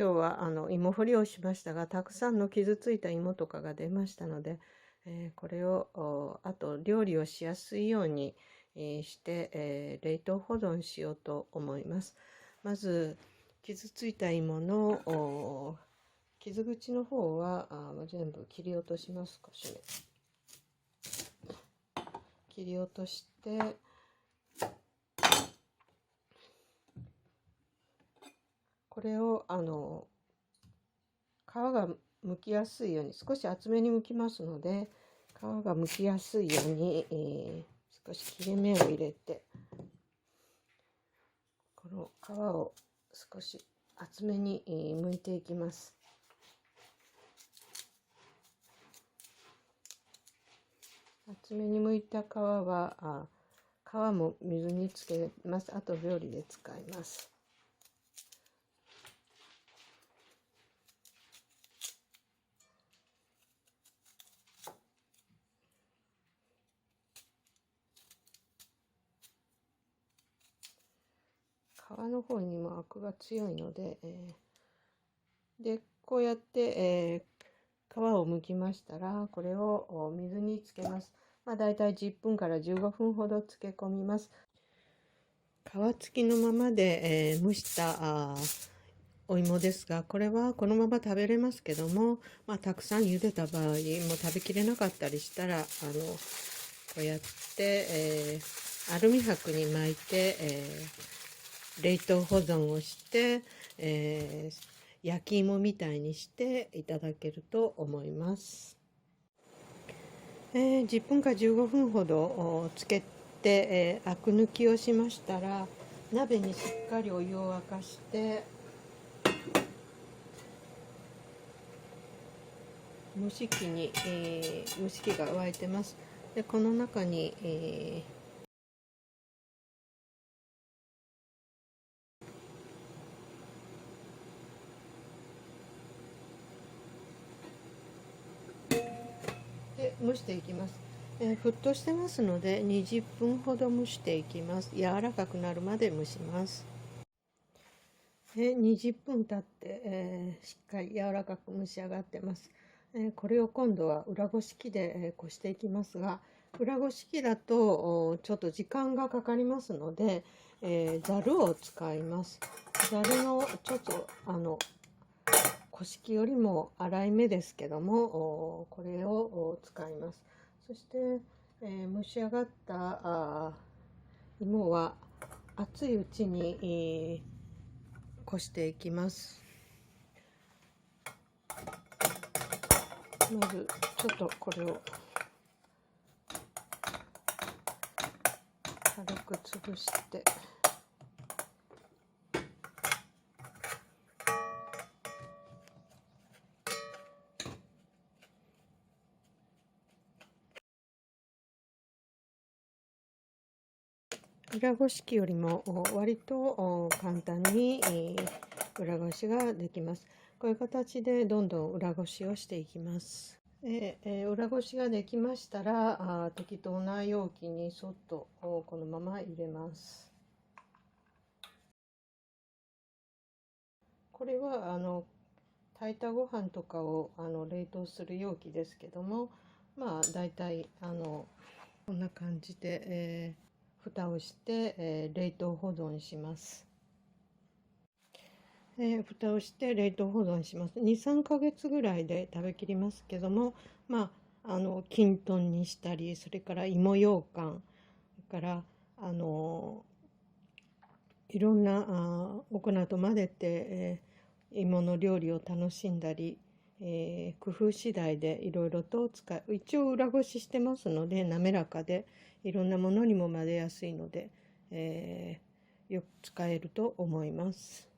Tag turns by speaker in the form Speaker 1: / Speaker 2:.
Speaker 1: 今日は芋掘りをしましたが、たくさんの傷ついた芋とかが出ましたので、これをあと料理をしやすいようにして、冷凍保存しようと思います。まず傷ついた芋の傷口の方は全部切り落とします。少しね切り落として、これを皮が剥きやすいように少し厚めに剥きますので、皮が剥きやすいように、少し切れ目を入れて、この皮を少し厚めに剥いていきます。厚めに剥いた皮は皮も水につけます。あと料理で使います。皮の方にもアクが強いので、こうやって、皮を剥きましたら、これを水につけます。だいたい10分から15分ほど漬け込みます。皮付きのままで、蒸したお芋ですが、これはこのまま食べれますけども、たくさん茹でた場合も食べきれなかったりしたら、こうやって、アルミ箔に巻いて、冷凍保存をして、焼き芋みたいにしていただけると思います。10分か15分ほどつけて、アク抜きをしましたら、鍋にしっかりお湯を沸かして、蒸し器が沸いてます。でこの中に、で蒸していきます。沸騰してますので20分ほど蒸していきます。柔らかくなるまで蒸します。20分経って、しっかり柔らかく蒸し上がってます。これを今度は裏ごし器で、こしていきますが、裏ごし器だとちょっと時間がかかりますので、ざるを使います。ざるのちょっとこし器よりも粗いめですけども、これを使います。そして、蒸し上がった芋は熱いうちに、こしていきます。まずちょっとこれを軽く潰して、裏ごし器よりも割と簡単に裏ごしができます。こういう形でどんどん裏ごしをしていきます。裏ごしができましたら、適当な容器にそっとこのまま入れます。これは炊いたご飯とかを冷凍する容器ですけども、だいたいこんな感じで、蓋をして、冷凍保存します。蓋をして冷凍保存します。2、3ヶ月ぐらいで食べきりますけども、きんとんにしたり、それから芋ようかん、それからいろんなお粉と混ぜて、芋の料理を楽しんだり、工夫次第でいろいろと一応裏ごししてますので滑らかでいろんなものにも混ぜやすいので、よく使えると思います。